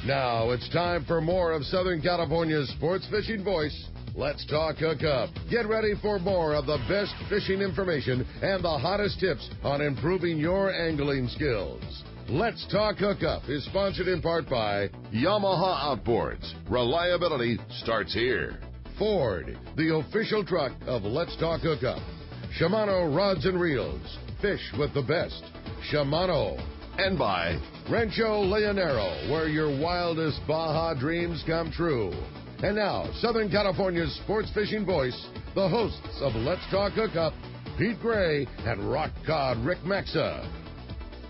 Now it's time for more of Southern California's sports fishing voice. Let's talk Hookup. Get ready for more of the best fishing information and the hottest tips on improving your angling skills. Let's Talk Hookup is sponsored in part by Yamaha Outboards. Reliability starts here. Ford, the official truck of Let's Talk Hookup. Shimano Rods and Reels. Fish with the best. Shimano. And by Rancho Leonero, where your wildest Baja dreams come true. And now, Southern California's sports fishing voice, the hosts of Let's Talk Hookup, Pete Gray and Rock Cod Rick Maxa.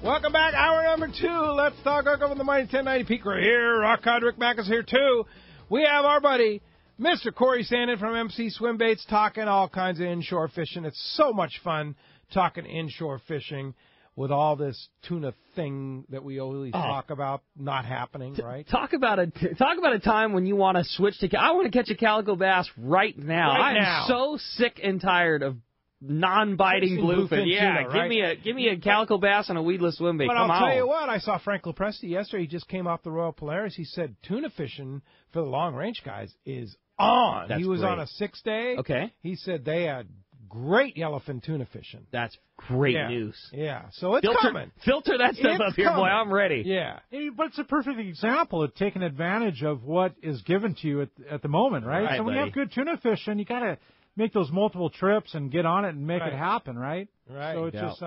Welcome back, hour number 2. Let's Talk Hookup on the Mighty 1090. Pete Gray here. Rock Cod Rick Maxa is here, too. We have our buddy, Mr. Cory Sanden from MC Swimbaits, talking all kinds of inshore fishing. It's so much fun talking inshore fishing with all this tuna thing that we always talk about not happening, right? Talk about a time when you want to switch to. I want to catch a calico bass right now. I'm so sick and tired of non-biting bluefin. Yeah, tuna, give me a calico bass and a weedless swimbait. But I'll tell you what, I saw Frank Lopresti yesterday. He just came off the Royal Polaris. He said tuna fishing for the long range guys is on. That's he was great. on a 6-day. Okay. He said they had great yellowfin tuna fishing. That's great news. Yeah, so it's coming. Filter that stuff up here, boy. I'm ready. Yeah. But it's a perfect example of taking advantage of what is given to you at the moment, right? So when you have good tuna fishing, you got to make those multiple trips and get on it and make it happen, right? Right. So it's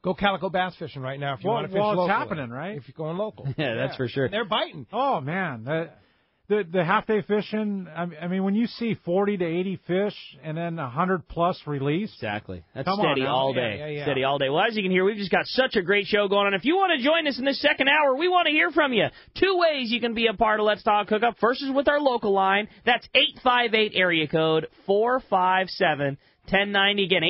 go calico bass fishing right now if you want to fish locally. locally. It's happening, right? If you're going local. Yeah, that's for sure. And they're biting. Oh, man. The half-day fishing, I mean, when you see 40 to 80 fish and then 100-plus release. Exactly. That's steady all day. Yeah. Steady all day. Well, as you can hear, we've just got such a great show going on. If you want to join us in this second hour, we want to hear from you. 2 ways you can be a part of Let's Talk Hookup. First is with our local line. That's 858 area code 457 1090. Again,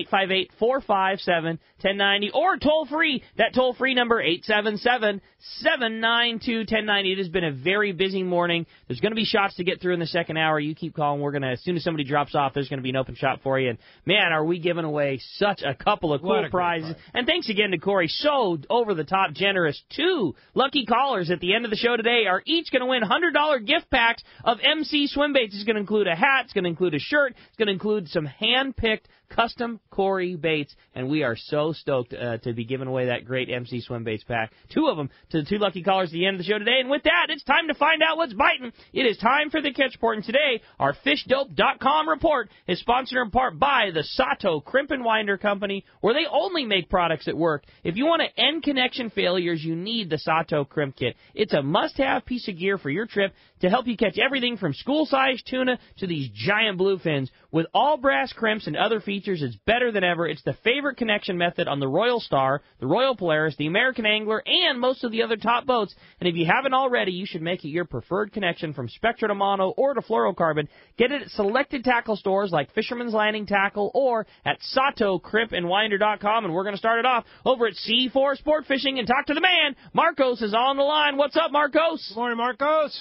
858-457-1090. Or toll-free. That toll-free number, 877-792-1090. It has been a very busy morning. There's going to be shots to get through in the second hour. You keep calling. We're going to, as soon as somebody drops off, there's going to be an open shot for you. And, man, are we giving away such a couple of cool prizes. And thanks again to Cory. So over-the-top generous. 2 lucky callers at the end of the show today are each going to win $100 gift packs of MC Swimbaits. It's going to include a hat. It's going to include a shirt. It's going to include some hand-picked custom Cory baits, and we are so stoked to be giving away that great MC Swimbaits pack. 2 of them to the 2 lucky callers at the end of the show today. And with that, it's time to find out what's biting. It is time for the Catch Report, and today, our FishDope.com report is sponsored in part by the Sato Crimp and Winder Company, where they only make products that work. If you want to end connection failures, you need the Sato Crimp Kit. It's a must-have piece of gear for your trip to help you catch everything from school-sized tuna to these giant bluefins. With all brass crimps and other features, it's better than ever. It's the favorite connection method on the Royal Star, the Royal Polaris, the American Angler, and most of the other top boats. And if you haven't already, you should make it your preferred connection from Spectra to Mono or to fluorocarbon. Get it at selected tackle stores like Fisherman's Landing Tackle or at SatoCrimpandWinder.com. And we're going to start it off over at C4 Sport Fishing and talk to the man. Marcos is on the line. What's up, Marcos? Good morning, Marcos.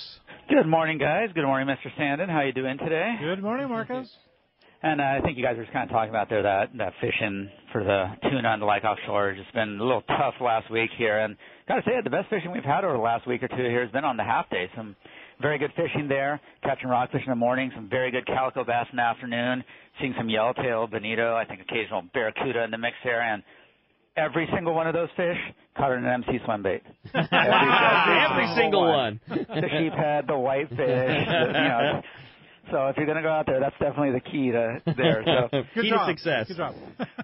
Good morning, guys. Good morning, Mr. Sanden. How you doing today? Good morning, Marcos. And I think you guys were kind of talking about there that fishing for the tuna on the lake offshore has just been a little tough last week here. And got to say, the best fishing we've had over the last week or 2 here has been on the half day. Some very good fishing there, catching rockfish in the morning, some very good calico bass in the afternoon, seeing some yellowtail, bonito, I think occasional barracuda in the mix there. And every single one of those fish caught in an MC swim bait. Every single one. The sheephead, the whitefish, So if you're going to go out there, that's definitely the key to there. So key to success. Good job.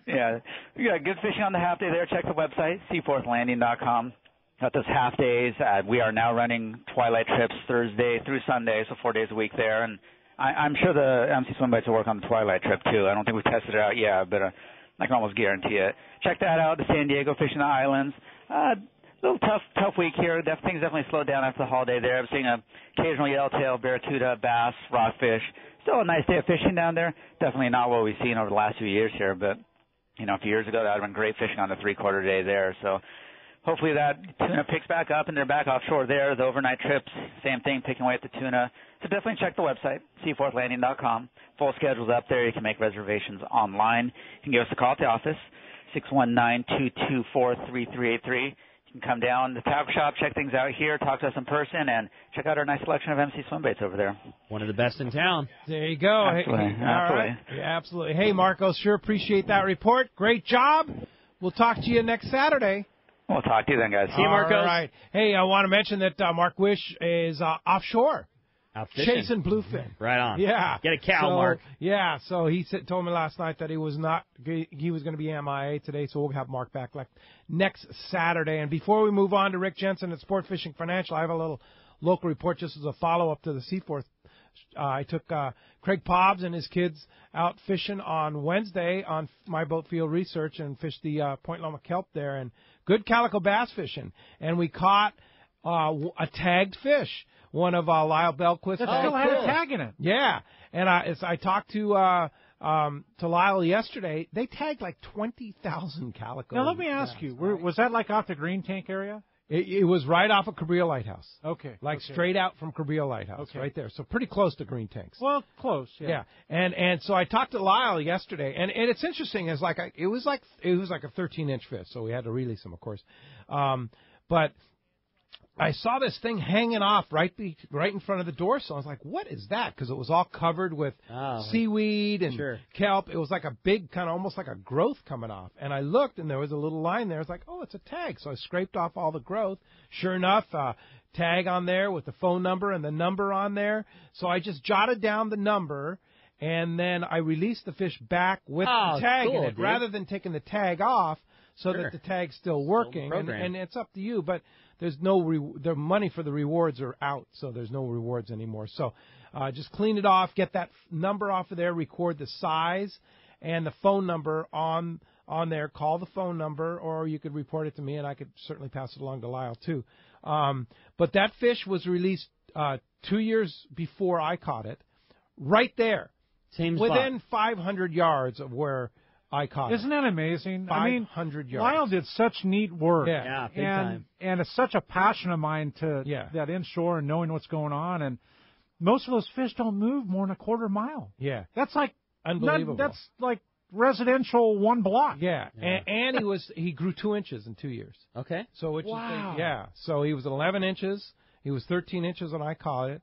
Yeah. We got good fishing on the half day there. Check the website, seaforthlanding.com. Got those half days. We are now running twilight trips Thursday through Sunday, so 4 days a week there. And I'm sure the MC Swimbaits will work on the twilight trip, too. I don't think we've tested it out yet, but I can almost guarantee it. Check that out, the San Diego Fishing Islands. Little tough week here. Things definitely slowed down after the holiday there. I'm seeing occasional yellowtail, barracuda, bass, rockfish. Still a nice day of fishing down there. Definitely not what we've seen over the last few years here, but, a few years ago that would have been great fishing on the 3/4 day there. So hopefully that tuna picks back up and they're back offshore there. The overnight trips, same thing, picking away at the tuna. So definitely check the website, seaforthlanding.com. Full schedule's up there. You can make reservations online. You can give us a call at the office, 619-224-3383. You You can come down to the tackle shop, check things out here, talk to us in person, and check out our nice selection of MC Swimbaits over there. One of the best in town. There you go. Absolutely. Hey, all right. Yeah, absolutely. Hey, Marcos, sure appreciate that report. Great job. We'll talk to you next Saturday. We'll talk to you then, guys. See you, Marcos. All right. Hey, I want to mention that Mark Wish is offshore. Out fishing. Chasing bluefin. Right on. Yeah. Get a cow, Mark. Yeah, so he told me last night that he was going to be MIA today, so we'll have Mark back next Saturday. And before we move on to Rick Jensen at Sport Fishing Financial, I have a little local report just as a follow-up to the Seaforth. I took Craig Pobbs and his kids out fishing on Wednesday on My Boat Field Research and fished the Point Loma kelp there, and good calico bass fishing. And we caught a tagged fish. One of Lyle Belquist's. That still had a tag in it. Yeah, and as I talked to Lyle yesterday, they tagged like 20,000 calico. Now let me ask you, was that like off the green tank area? It was right off of Cabrillo Lighthouse. Okay. Straight out from Cabrillo Lighthouse, right there. So pretty close to green tanks. Well, close. Yeah. And so I talked to Lyle yesterday, and it's interesting. It's like it was like a 13-inch fish, so we had to release him, of course. But I saw this thing hanging off right in front of the dorsal. I was like, what is that? Because it was all covered with seaweed and kelp. It was like a big kind of almost like a growth coming off. And I looked, and there was a little line there. I was like, oh, it's a tag. So I scraped off all the growth. Sure enough, tag on there with the phone number and the number on there. So I just jotted down the number, and then I released the fish back with the tag in it, rather than taking the tag off so that the tag's still working. And it's up to you, but there's the money for the rewards are out, so there's no rewards anymore. So just clean it off, get that number off of there, record the size and the phone number on there. Call the phone number, or you could report it to me, and I could certainly pass it along to Lyle too. But that fish was released 2 years before I caught it, right there, within 500 yards of where I caught it. Isn't that amazing? 500 yards. Lyle did such neat work. Yeah, big time. And it's such a passion of mine to that inshore and knowing what's going on. And most of those fish don't move more than a quarter mile. Yeah. That's like unbelievable. That's like residential one block. Yeah. And he grew 2 inches in 2 years. Okay. So so he was 11 inches. He was 13 inches when I caught it.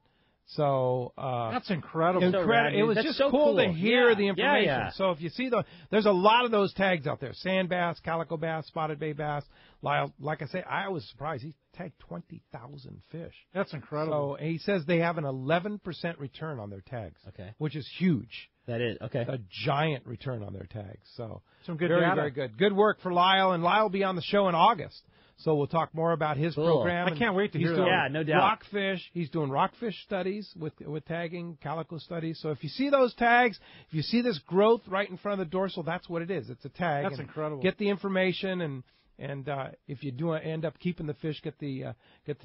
So that's incredible. It was just so cool to hear the information. Yeah. So if you see there's a lot of those tags out there: sand bass, calico bass, spotted bay bass. Like I say, I was surprised he tagged 20,000 fish. That's incredible. So he says they have an 11% return on their tags. Okay, which is huge. That is okay. A giant return on their tags. So some good very data. Very good. Good work for Lyle, and Lyle will be on the show in August. So we'll talk more about his program. I can't wait to hear that. Yeah, no doubt. Rockfish. He's doing rockfish studies with tagging, calico studies. So if you see those tags, if you see this growth right in front of the dorsal, that's what it is. It's a tag. That's incredible. Get the information, and if you do end up keeping the fish, get the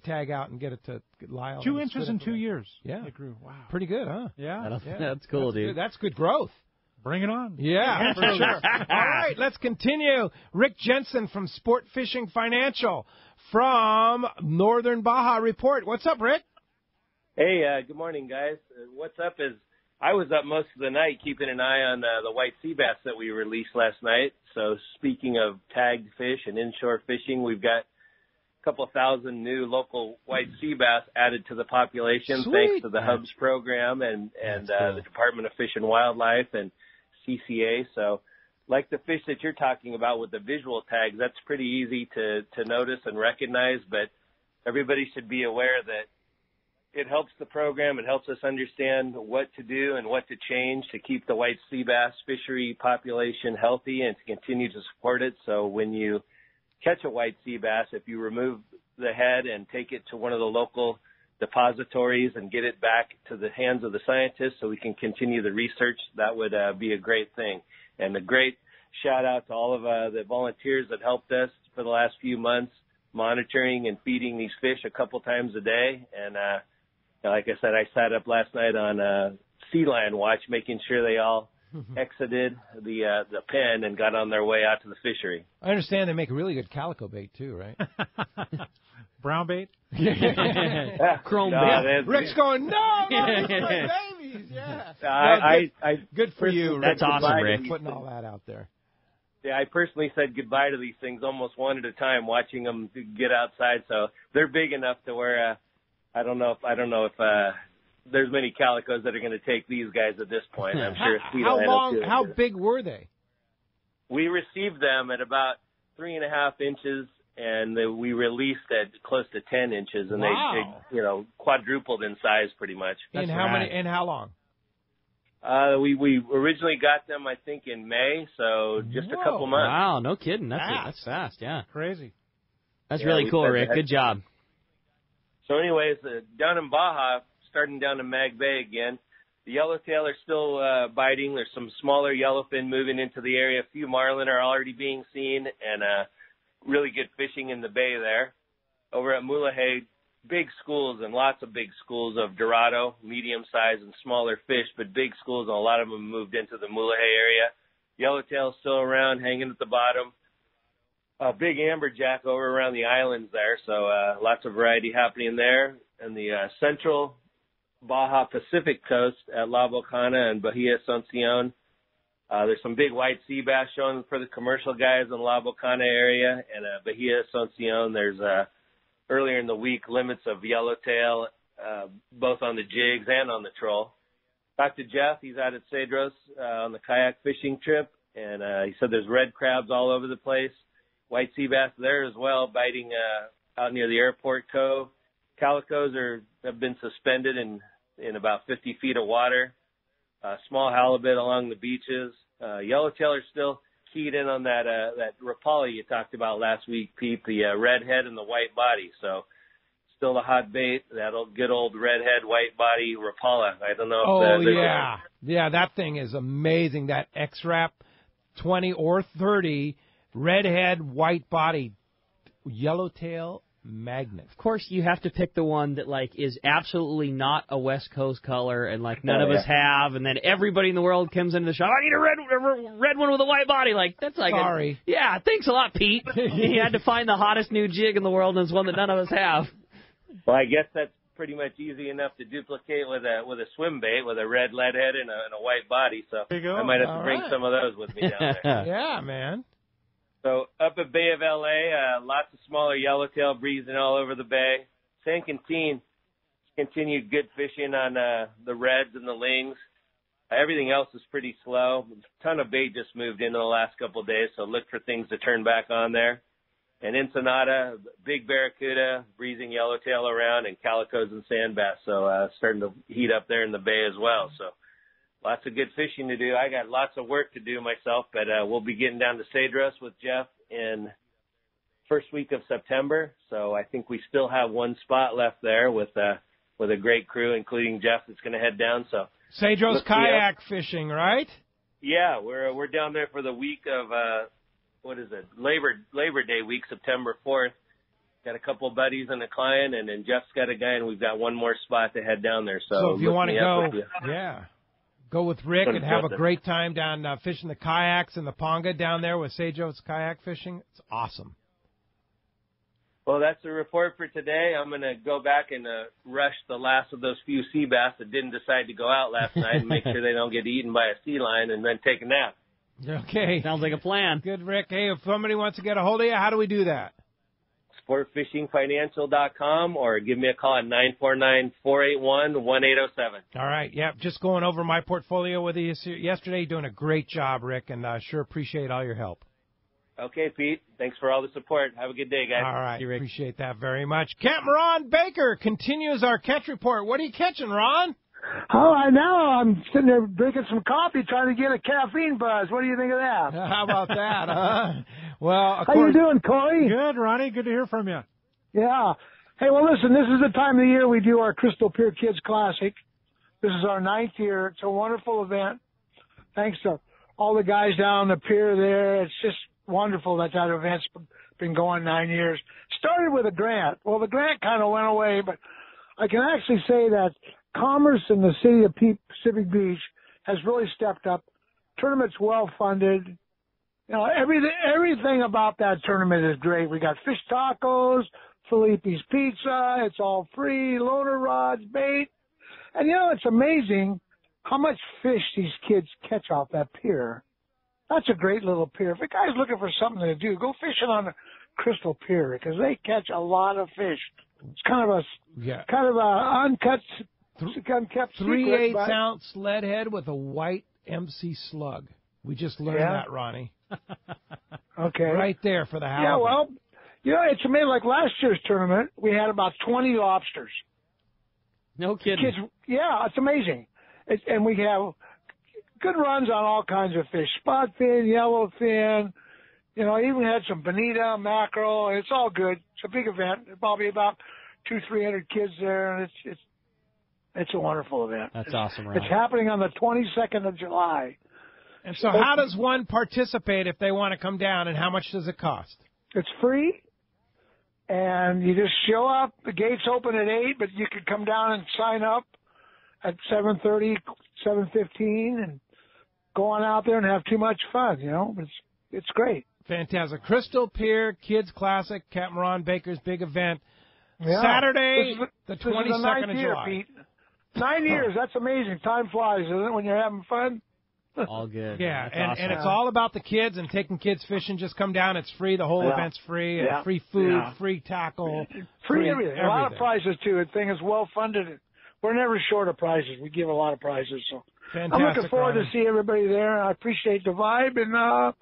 tag out and get it to Lyle. 2 inches in 2 years. Yeah. It grew. Wow. Pretty good, huh? Yeah. That's cool, dude. That's good growth. Bring it on. Yeah, for sure. All right, let's continue. Rick Jensen from Sport Fishing Financial from Northern Baja Report. What's up, Rick? Hey, good morning, guys. What's up is I was up most of the night keeping an eye on the white sea bass that we released last night. So speaking of tagged fish and inshore fishing, we've got a couple of thousand new local white sea bass added to the population. Sweet. Thanks to the Hubs program and the Department of Fish and Wildlife and CCA. So like the fish that you're talking about with the visual tags, that's pretty easy to notice and recognize, but everybody should be aware that it helps the program. It helps us understand what to do and what to change to keep the white sea bass fishery population healthy and to continue to support it. So when you catch a white sea bass, if you remove the head and take it to one of the local depositories and get it back to the hands of the scientists so we can continue the research, that would be a great thing. And a great shout out to all of the volunteers that helped us for the last few months monitoring and feeding these fish a couple times a day. And like I said, I sat up last night on Sea Lion Watch, making sure they all exited the pen and got on their way out to the fishery. I understand they make a really good calico bait too, right? Brown bait? Chrome bait. Rick's going, no, my babies. Yeah. I good for you. That's awesome, Rick. Putting all that out there. I personally said goodbye to these things almost one at a time, watching them get outside. So they're big enough to where I don't know if there's many calicos that are going to take these guys at this point. I'm sure. How big were they? We received them at about 3.5 inches, and we released at close to 10 inches, and they quadrupled in size pretty much. And how long? We originally got them, I think, in May, so just a couple months. Wow, no kidding. That's fast, yeah. Crazy. That's really cool, Rick. Good job. So anyways, down in Baja, starting down in Mag Bay again, the yellowtail are still biting. There's some smaller yellowfin moving into the area. A few marlin are already being seen, and really good fishing in the bay there. Over at Mulahey, big schools and lots of big schools of Dorado, medium-sized and smaller fish, but big schools, and a lot of them moved into the Mulahey area. Yellowtail's still around, hanging at the bottom. A big amberjack over around the islands there, so lots of variety happening there. And the central Baja Pacific coast at La Bocana and Bahia Asuncion, there's some big white sea bass showing for the commercial guys in La Bocana area, and Bahia Asuncion, there's earlier in the week limits of yellowtail, both on the jigs and on the troll. Talked to Jeff. He's out at Cedros on the kayak fishing trip, and he said there's red crabs all over the place. White sea bass there as well, biting out near the airport cove. Calicos have been suspended in about 50 feet of water. Small halibut along the beaches. Yellowtail are still keyed in on that Rapala you talked about last week, Pete, the redhead and the white body. So still the hot bait, that good old redhead, white body Rapala. I don't know. Yeah, that thing is amazing. That X-Rap 20 or 30 redhead, white body, yellowtail magnet. Of course, you have to pick the one that is absolutely not a West Coast color, and none of us have, and then everybody in the world comes into the shop. I need a red one with a white body. Sorry. Yeah, thanks a lot, Pete. You had to find the hottest new jig in the world, and it's one that none of us have. Well, I guess that's pretty much easy enough to duplicate with a swim bait with a red lead head and a white body. So I might have to bring some of those with me down there. Yeah, man. So up at Bay of LA, lots of smaller yellowtail breezing all over the bay. San Quintin continued good fishing on the reds and the lings. Everything else is pretty slow. A ton of bait just moved in the last couple of days, so look for things to turn back on there. And Ensenada, big barracuda, breezing yellowtail around, and calicos and sand bass. So starting to heat up there in the bay as well. So lots of good fishing to do. I got lots of work to do myself, but we'll be getting down to Cedros with Jeff in first week of September. So I think we still have one spot left there with a great crew, including Jeff, that's going to head down. So Cedros kayak fishing, right? Yeah, we're down there for the week of Labor Day week, September 4th. Got a couple of buddies and a client, and then Jeff's got a guy, and we've got one more spot to head down there. So if you want to go, go with Rick and have a great time down fishing the kayaks and the Ponga down there with Cedros kayak fishing. It's awesome. Well, that's the report for today. I'm going to go back and rush the last of those few sea bass that didn't decide to go out last night and make sure they don't get eaten by a sea lion and then take a nap. Okay. Sounds like a plan. Good, Rick. Hey, if somebody wants to get a hold of you, how do we do that? sportfishingfinancial.com or give me a call at 949-481-1807. All right. Yeah, just going over my portfolio with you yesterday. Doing a great job, Rick, and sure appreciate all your help. Okay, Pete. Thanks for all the support. Have a good day, guys. All right. Appreciate that very much. Captain Ron Baker continues our catch report. What are you catching, Ron? Oh, I know. I'm sitting there drinking some coffee, trying to get a caffeine buzz. What do you think of that? How about that, huh? Well, how you doing, Cory? Good, Ronnie. Good to hear from you. Yeah. Hey, well, listen, this is the time of the year we do our Crystal Pier Kids Classic. This is our 9th year. It's a wonderful event. Thanks to all the guys down the pier there. It's just wonderful that event's been going 9 years. Started with a grant. Well, the grant kind of went away, but I can actually say that commerce in the city of Pacific Beach has really stepped up. Tournament's well funded. You know, everything about that tournament is great. We got fish tacos, Felipe's Pizza. It's all free, loader rods, bait. And, you know, it's amazing how much fish these kids catch off that pier. That's a great little pier. If a guy's looking for something to do, go fishing on the Crystal Pier because they catch a lot of fish. It's kind of a unkept 3/8 ounce lead head with a white MC slug. We just learned that, Ronnie. Okay. Right there for the halibut. Yeah, well, it's amazing. Like last year's tournament, we had about 20 lobsters. No kidding. Kids, yeah, it's amazing. And we have good runs on all kinds of fish. Spot fin, yellowfin. Even had some bonita, mackerel. It's all good. It's a big event. There's probably about 200-300 kids there, and it's a wonderful event. That's awesome, Ron. It's happening on the 22nd of July. And so how does one participate if they want to come down, and how much does it cost? It's free, and you just show up. The gates open at 8, but you can come down and sign up at 7:30, 7:15, and go on out there and have too much fun, It's great. Fantastic. Crystal Pier Kids Classic, Captain Ron Baker's big event. Yeah. Saturday, the 22nd of July. Year, Pete. 9 years. That's amazing. Time flies, isn't it, when you're having fun? All good. Yeah, awesome. and it's all about the kids and taking kids fishing. Just come down. It's free. The whole event's free. Yeah. Free food, free tackle. Free everything. A lot of prizes, too. The thing is well funded. We're never short of prizes. We give a lot of prizes. So Fantastic, I'm looking forward to see everybody there. I appreciate the vibe, and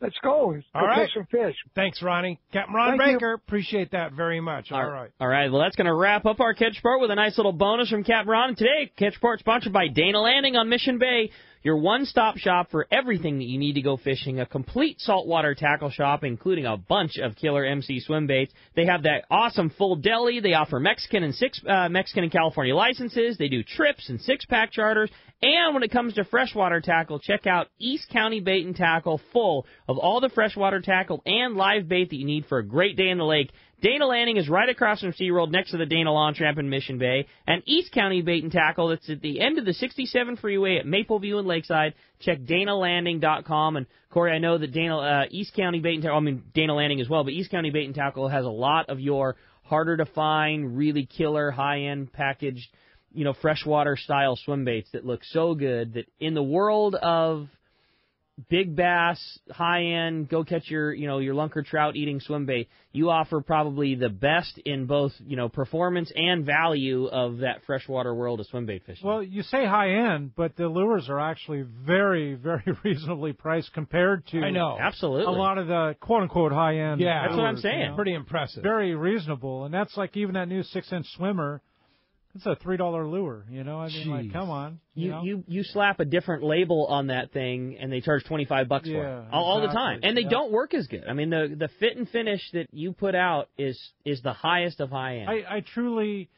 let's go. All right. Catch some fish. Thanks, Ronnie. Captain Ron Baker, appreciate that very much. All right. All right. Well, that's going to wrap up our Catch Report with a nice little bonus from Captain Ron. And today, Catch Report sponsored by Dana Landing on Mission Bay, your one-stop shop for everything that you need to go fishing. A complete saltwater tackle shop, including a bunch of killer MC swim baits. They have that awesome full deli. They offer Mexican and California licenses. They do trips and six-pack charters. And when it comes to freshwater tackle, check out East County Bait and Tackle, full of all the freshwater tackle and live bait that you need for a great day in the lake. Dana Landing is right across from SeaWorld next to the Dana Launch Ramp in Mission Bay. And East County Bait and Tackle, that's at the end of the 67 freeway at Mapleview and Lakeside. Check DanaLanding.com. And, Corey, I know that Dana Landing as well, but East County Bait and Tackle has a lot of your harder-to-find, really killer, high-end packaged, freshwater-style swim baits that look so good that in the world of big bass, high-end, go catch your lunker trout eating swim bait, you offer probably the best in both, performance and value of that freshwater world of swim bait fishing. Well, you say high-end, but the lures are actually very, very reasonably priced compared to absolutely a lot of the quote-unquote high-end Yeah, that's lures, what I'm saying. Pretty impressive. Very reasonable. And that's like even that new 6-inch swimmer. It's a $3 lure, like, come on. You slap a different label on that thing, and they charge $25 for it all the time, and they don't work as good. I mean, the fit and finish that you put out is the highest of high end. I truly,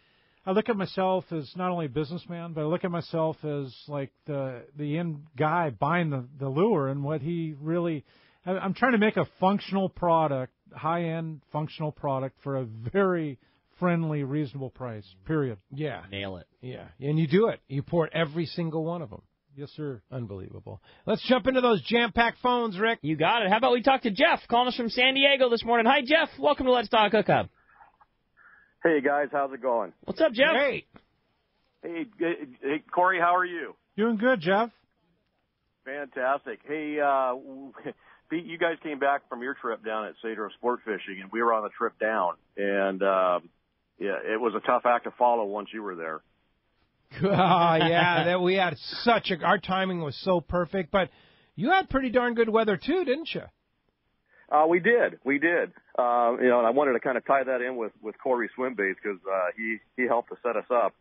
I look at myself as not only a businessman, but I look at myself as like the end guy buying the lure and what he really. I'm trying to make a functional product, high end functional product for a very friendly, reasonable price, period. Yeah. Nail it. Yeah. And you do it. You port every single one of them. Yes, sir. Unbelievable. Let's jump into those jam-packed phones, Rick. You got it. How about we talk to Jeff, calling us from San Diego this morning. Hi, Jeff. Welcome to Let's Talk Hookup. Hey, guys. How's it going? What's up, Jeff? Great. Hey, Corey, how are you? Doing good, Jeff. Fantastic. Hey, Pete, you guys came back from your trip down at Cedro Sport Fishing, and we were on the trip down. And, it was a tough act to follow once you were there. We had our timing was so perfect, but you had pretty darn good weather too, didn't you? We did. And I wanted to kind of tie that in with Cory Swimbaits because he helped to set us up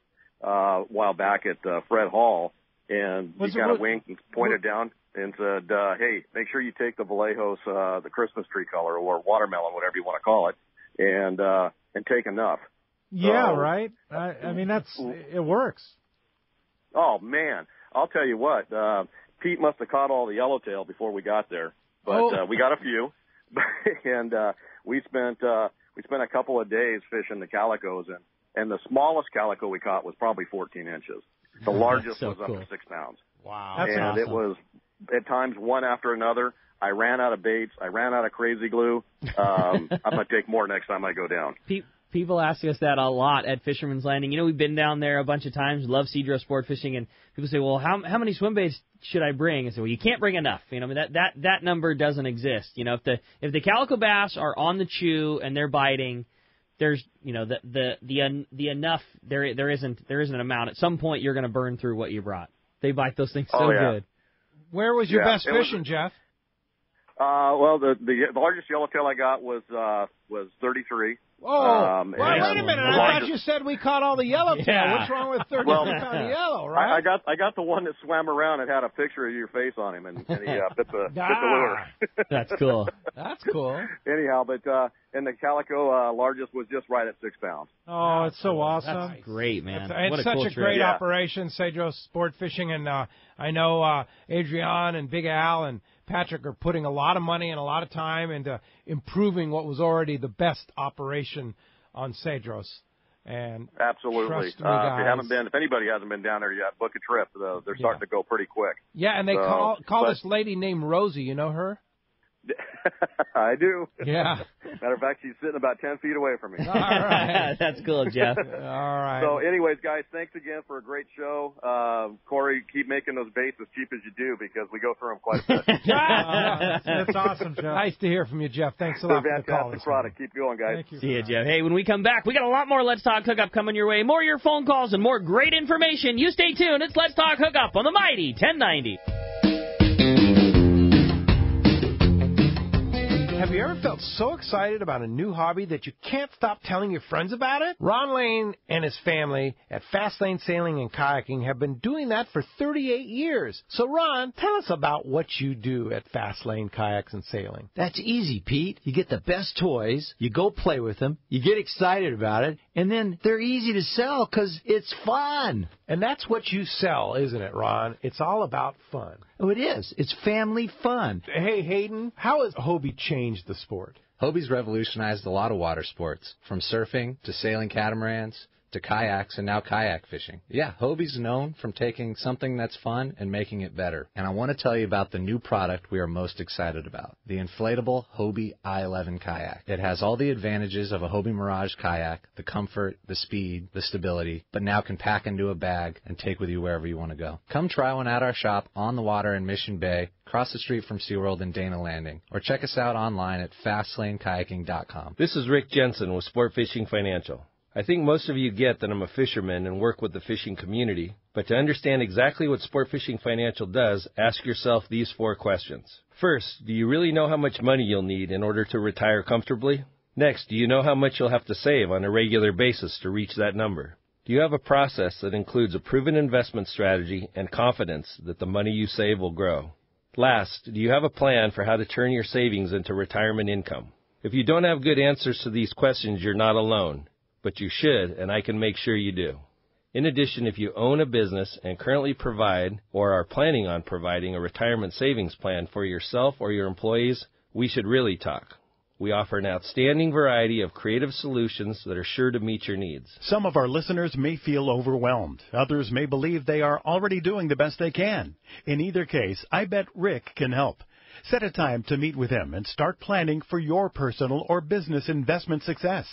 a while back at Fred Hall, and he kind of winked and pointed down and said, hey, make sure you take the Vallejos, the Christmas tree color or watermelon, whatever you want to call it, and take enough. Yeah, right. I mean, it works. Oh, man. I'll tell you what. Pete must have caught all the yellowtail before we got there, but we got a few. And we spent a couple of days fishing the calicos, and the smallest calico we caught was probably 14 inches. The largest was up to 6 pounds. Wow. That's awesome. It was at times one after another. I ran out of baits. I ran out of crazy glue. I'm going to take more next time I go down. Pete, People ask us that a lot at Fisherman's Landing. You know, we've been down there a bunch of times, love Cedro sport fishing, and people say, well, how many swim baits should I bring? I say, well, you can't bring enough. You know, I mean, that number doesn't exist. You know, if the calico bass are on the chew and they're biting, there's, you know, the enough, there isn't an amount. At some point, you're going to burn through what you brought. They bite those things so good. Where was your best fishing, Jeff? Well, the largest yellowtail I got was 33. Oh, wait a minute! I thought you said we caught all the yellowtail. Yeah. What's wrong with 33 pound yellow? Right? I got the one that swam around and had a picture of your face on him, and he bit the lure. That's cool. That's cool. Anyhow, but and the calico largest was just right at 6 pounds. Oh, it's so awesome! That's great, man. It's such a great operation, Cedro Sport Fishing, and I know Adrian and Big Al and Patrick are putting a lot of money and a lot of time into improving what was already the best operation on Cedros. And absolutely, trust me, guys, if anybody hasn't been down there yet, book a trip. They're starting to go pretty quick. Yeah, and they call this lady named Rosie. You know her? I do. Yeah. Matter of fact, she's sitting about 10 feet away from me. All right. That's cool, Jeff. All right. So anyways, guys, thanks again for a great show. Cory, keep making those baits as cheap as you do because we go through them quite a bit. That's awesome, Jeff. Nice to hear from you, Jeff. Thanks a lot for the call. Fantastic product. Keep going, guys. Thank you. See you, Jeff. Hey, when we come back, we got a lot more Let's Talk Hookup coming your way. More of your phone calls and more great information. You stay tuned. It's Let's Talk Hookup on the Mighty 1090. Have you ever felt so excited about a new hobby that you can't stop telling your friends about it? Ron Lane and his family at Fast Lane Sailing and Kayaking have been doing that for 38 years. So, Ron, tell us about what you do at Fast Lane Kayaks and Sailing. That's easy, Pete. You get the best toys, you go play with them, you get excited about it, and then they're easy to sell because it's fun. And that's what you sell, isn't it, Ron? It's all about fun. Oh, it is. It's family fun. Hey, Hayden, how has Hobie changed the sport? Hobie's revolutionized a lot of water sports, from surfing to sailing catamarans to kayaks and now kayak fishing. Yeah, Hobie's known from taking something that's fun and making it better. And I want to tell you about the new product we are most excited about, the inflatable Hobie i11 kayak. It has all the advantages of a Hobie Mirage kayak, the comfort, the speed, the stability, but now can pack into a bag and take with you wherever you want to go. Come try one at our shop on the water in Mission Bay, across the street from SeaWorld in Dana Landing, or check us out online at fastlanekayaking.com. This is Rick Jensen with Sport Fishing Financial. I think most of you get that I'm a fisherman and work with the fishing community, but to understand exactly what Sport Fishing Financial does, ask yourself these 4 questions. First, do you really know how much money you'll need in order to retire comfortably? Next, do you know how much you'll have to save on a regular basis to reach that number? Do you have a process that includes a proven investment strategy and confidence that the money you save will grow? Last, do you have a plan for how to turn your savings into retirement income? If you don't have good answers to these questions, you're not alone. But you should, and I can make sure you do. In addition, if you own a business and currently provide or are planning on providing a retirement savings plan for yourself or your employees, we should really talk. We offer an outstanding variety of creative solutions that are sure to meet your needs. Some of our listeners may feel overwhelmed. Others may believe they are already doing the best they can. In either case, I bet Rick can help. Set a time to meet with him and start planning for your personal or business investment success.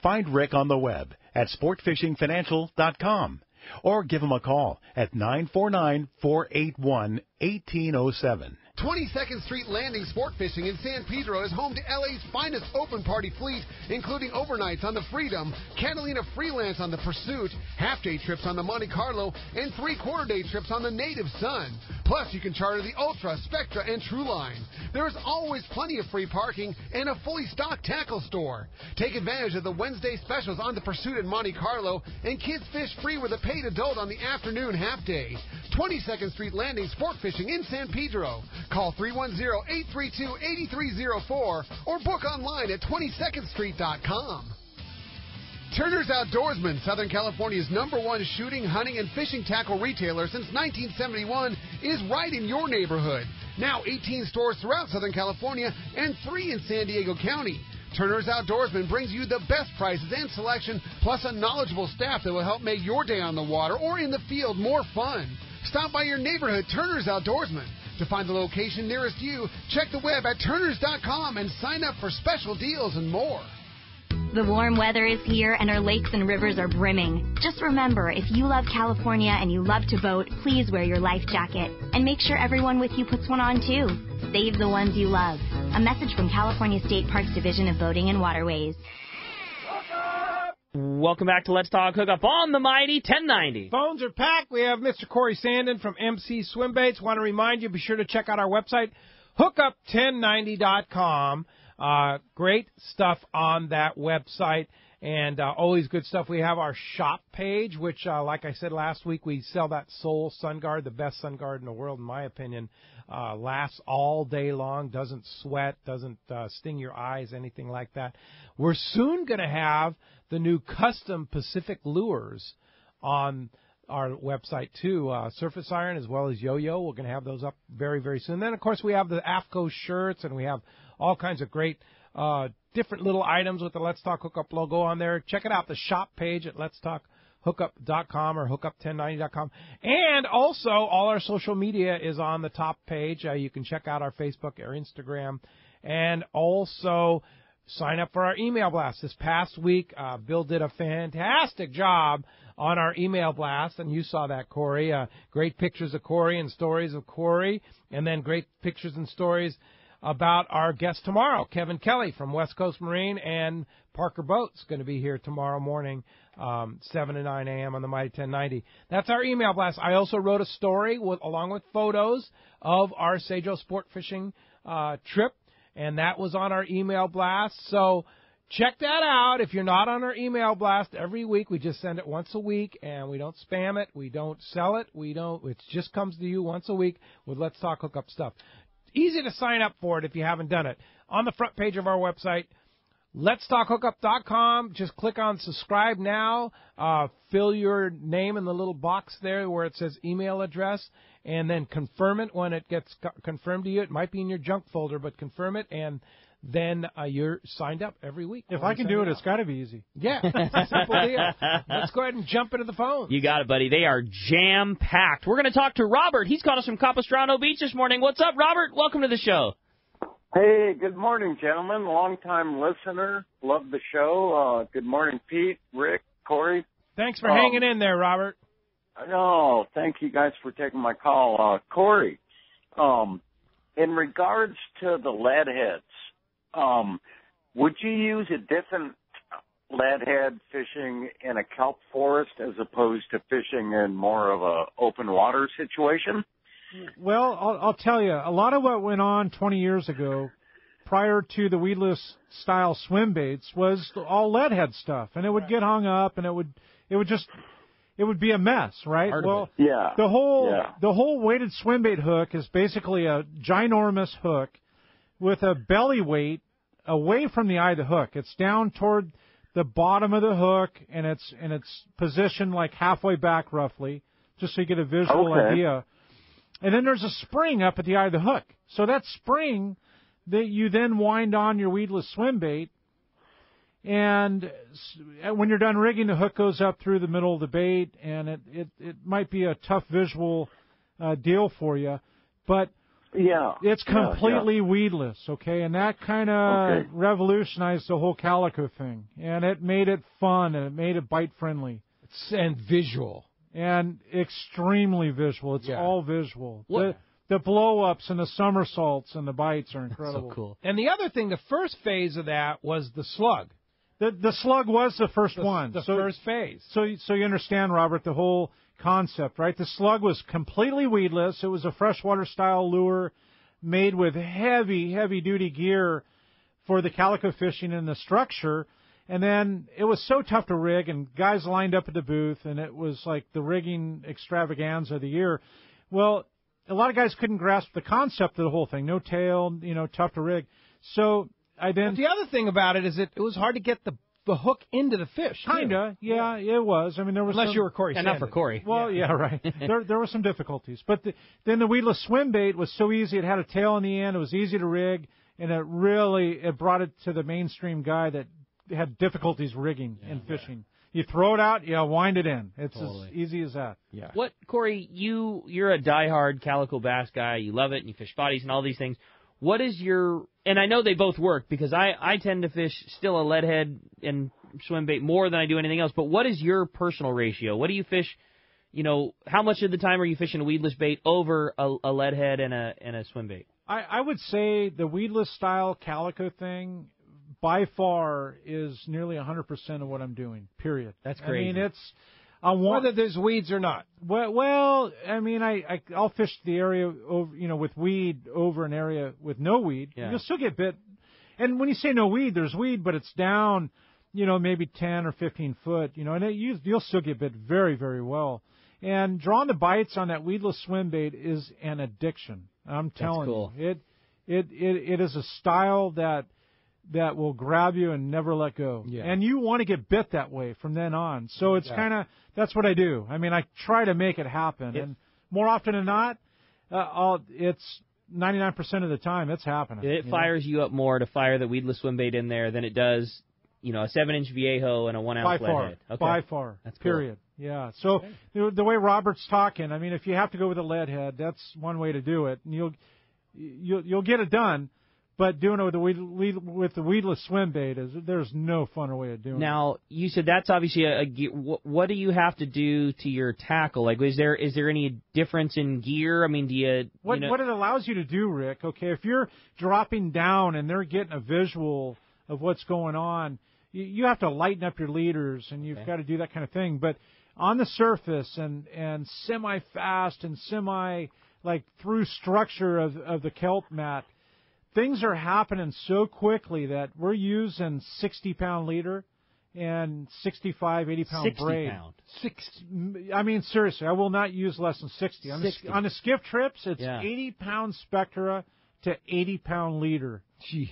Find Rick on the web at sportfishingfinancial.com or give him a call at 949-481-1807. 22nd Street Landing Sport Fishing in San Pedro is home to LA's finest open party fleet, including overnights on the Freedom, Catalina Freelance on the Pursuit, half-day trips on the Monte Carlo, and 3/4-day trips on the Native Sun. Plus, you can charter the Ultra, Spectra, and Trueline. There is always plenty of free parking and a fully stocked tackle store. Take advantage of the Wednesday specials on the Pursuit and Monte Carlo, and kids fish free with a paid adult on the afternoon half-day. 22nd Street Landing Sport Fishing in San Pedro. Call 310-832-8304 or book online at 22ndstreet.com. Turner's Outdoorsman, Southern California's #1 shooting, hunting, and fishing tackle retailer since 1971, is right in your neighborhood. Now 18 stores throughout Southern California and 3 in San Diego County. Turner's Outdoorsman brings you the best prices and selection, plus a knowledgeable staff that will help make your day on the water or in the field more fun. Stop by your neighborhood Turner's Outdoorsman. To find the location nearest you, check the web at turners.com and sign up for special deals and more. The warm weather is here and our lakes and rivers are brimming. Just remember, if you love California and you love to boat, please wear your life jacket. And make sure everyone with you puts one on too. Save the ones you love. A message from California State Parks Division of Boating and Waterways. Welcome back to Let's Talk Hookup on the Mighty 1090. Phones are packed. We have Mr. Cory Sanden from MC Swimbaits. Want to remind you, be sure to check out our website, hookup1090.com. Great stuff on that website, and always good stuff. We have our shop page, which, like I said last week, we sell that Soul Sun Guard, the best sun guard in the world, in my opinion. Lasts all day long, doesn't sweat, doesn't sting your eyes, anything like that. We're soon going to have the new custom Pacific lures on our website, too. Surface Iron as well as Yo-Yo. We're going to have those up very, very soon. Then, of course, we have the AFCO shirts, and we have all kinds of great different little items with the Let's Talk Hookup logo on there. Check it out, the shop page at letstalkhookup.com or hookup1090.com. And also, all our social media is on the top page. You can check out our Facebook, our Instagram, and also sign up for our email blast. This past week, Bill did a fantastic job on our email blast, and you saw that, Cory. Great pictures of Cory and stories of Cory, and then great pictures and stories about our guest tomorrow, Kevin Kelly from West Coast Marine, and Parker Boats going to be here tomorrow morning, 7 to 9 a.m. on the Mighty 1090. That's our email blast. I also wrote a story along with photos of our Sajo Sport Fishing trip, and that was on our email blast. So check that out. If you're not on our email blast every week, we just send it once a week, and we don't spam it. We don't sell it. It just comes to you once a week with Let's Talk Hookup stuff. Easy to sign up for it if you haven't done it. On the front page of our website, letstalkhookup.com. Just click on subscribe now. Fill your name in the little box there where it says email address, and then confirm it when it gets confirmed to you. It might be in your junk folder, but confirm it, and then you're signed up every week. If I can do it, it's got to be easy. Yeah, it's a simple deal. Let's go ahead and jump into the phone. You got it, buddy. They are jam-packed. We're going to talk to Robert. He's called us from Capistrano Beach this morning. What's up, Robert? Welcome to the show. Hey, good morning, gentlemen. Long-time listener. Love the show. Good morning, Pete, Rick, Cory. Thanks for hanging in there, Robert. No, thank you guys for taking my call. Cory, in regards to the lead heads, would you use a different lead head fishing in a kelp forest as opposed to fishing in more of a open water situation? Well, I'll tell you, a lot of what went on 20 years ago, prior to the weedless style swim baits, was all lead head stuff, and it would get hung up, and it would be a mess, right? Well, yeah. The whole weighted swim bait hook is basically a ginormous hook with a belly weight away from the eye of the hook. It's down toward the bottom of the hook, and it's positioned like halfway back roughly, just so you get a visual idea. And then there's a spring up at the eye of the hook. So that spring that you then wind on your weedless swim bait, and when you're done rigging, the hook goes up through the middle of the bait, and it might be a tough visual deal for you, but it's completely weedless, okay? And that kind of revolutionized the whole calico thing, and it made it fun, and it made it bite-friendly. And visual. And extremely visual. It's all visual. The blow-ups and the somersaults and the bites are incredible. So cool. And the other thing, the first phase of that was the slug. The slug was the first one. The first phase. So you understand, Robert, the whole concept, right? The slug was completely weedless. It was a freshwater-style lure made with heavy, heavy-duty gear for the calico fishing and the structure. And then it was so tough to rig, and guys lined up at the booth, and it was like the rigging extravaganza of the year. Well, a lot of guys couldn't grasp the concept of the whole thing. No tail, tough to rig. So I then... But the other thing about it is it was hard to get the hook into the fish. Kinda, yeah, it was. I mean, there was Unless you were Cory Sanden. Not for Cory. Well, yeah, right. There were some difficulties. But then the weedless swim bait was so easy. It had a tail in the end. It was easy to rig, and it brought it to the mainstream guy that had difficulties rigging and fishing. You throw it out, you wind it in. It's as easy as that. Yeah. What, Cory, you're a diehard calico bass guy. You love it, and you fish bodies and all these things. What is your, and I know they both work because I tend to fish still a lead head and swim bait more than I do anything else, but what is your personal ratio? What do you fish, how much of the time are you fishing a weedless bait over a lead head and a swim bait? I would say the weedless style calico thing by far is nearly 100% of what I'm doing, period. That's crazy. I mean, whether there's weeds or not. Well, I mean, I'll fish the area over, with weed over an area with no weed. Yeah. You'll still get bit. And when you say no weed, there's weed, but it's down, maybe 10 or 15 foot, and you'll still get bit very, very well. And drawing the bites on that weedless swim bait is an addiction. I'm telling you, it is a style that will grab you and never let go. Yeah. And you want to get bit that way from then on. So it's that's what I do. I mean, I try to make it happen. And more often than not, it's 99% of the time it's happening. It fires you up more to fire the weedless swim bait in there than it does, a 7-inch Viejo and a 1-ounce lead head. Okay. By far. That's cool. Period. Yeah. So the way Robert's talking, I mean, if you have to go with a lead head, that's one way to do it. And you'll get it done. But doing it with the weedless swim bait there's no funner way of doing it. Now, you said that's obviously a gear. What do you have to do to your tackle? Like, is there any difference in gear? I mean, do you what it allows you to do, Rick? Okay, if you're dropping down and they're getting a visual of what's going on, you have to lighten up your leaders and you've got to do that kind of thing. But on the surface and semi-fast and through structure of the kelp mat, things are happening so quickly that we're using 60-pound leader and 65, 80-pound 60 braid. Pound. 60. I mean, seriously, I will not use less than 60. On the skiff trips, it's 80-pound Spectra to 80-pound leader.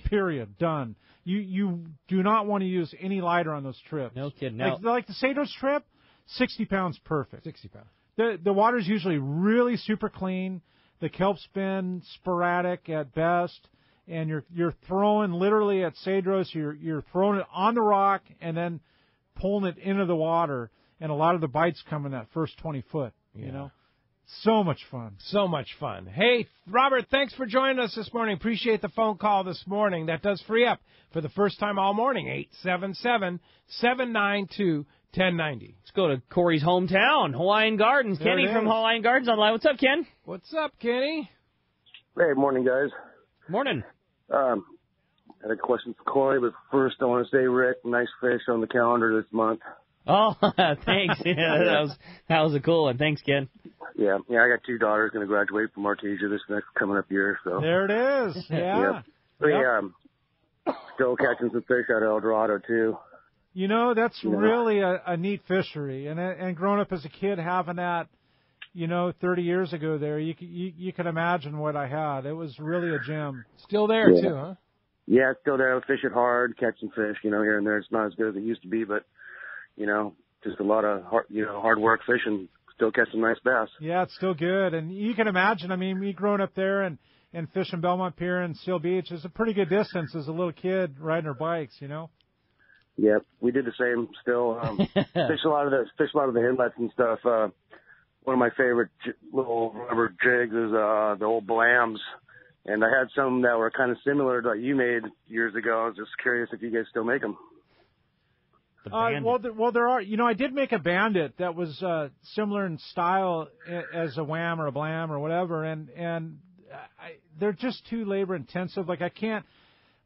Period. Done. You do not want to use any lighter on those trips. No kidding. Like the Cedros trip, 60 pounds perfect. 60 pounds. The water's usually really super clean. The kelp's been sporadic at best. And you're throwing literally at Cedros, you're throwing it on the rock and then pulling it into the water. And a lot of the bites come in that first 20 foot, So much fun. So much fun. Hey, Robert, thanks for joining us this morning. Appreciate the phone call this morning. That does free up for the first time all morning, 877-792-1090. Let's go to Cory's hometown, Hawaiian Gardens. There Kenny from Hawaiian Gardens on line. What's up, Ken? What's up, Kenny? Hey, morning, guys. Morning. I had a question for Cory, but first I want to say, Rick, nice fish on the calendar this month. Oh, thanks. Yeah, that was a cool one. Thanks, Ken. Yeah, I got 2 daughters going to graduate from Artesia this next coming up year. So there it is. Yeah. Still catching some fish out of El Dorado too. That's really a neat fishery, and growing up as a kid having that, 30 years ago there, you can imagine what I had. It was really a gem. Still there too, huh? Yeah, it's still there. Fishing hard, catching fish, here and there. It's not as good as it used to be, but just a lot of hard work fishing. Still catching nice bass. Yeah, it's still good, and you can imagine. I mean, me growing up there and fishing Belmont Pier and Seal Beach is a pretty good distance as a little kid riding our bikes. Yeah, we did the same. Still fish a lot of the inlets and stuff. One of my favorite little rubber jigs is the old Blams, and I had some that were kind of similar to what you made years ago. I was just curious if you guys still make them. Well, there are. I did make a Bandit that was similar in style as a Wham or a Blam or whatever, and they're just too labor intensive. Like I can't.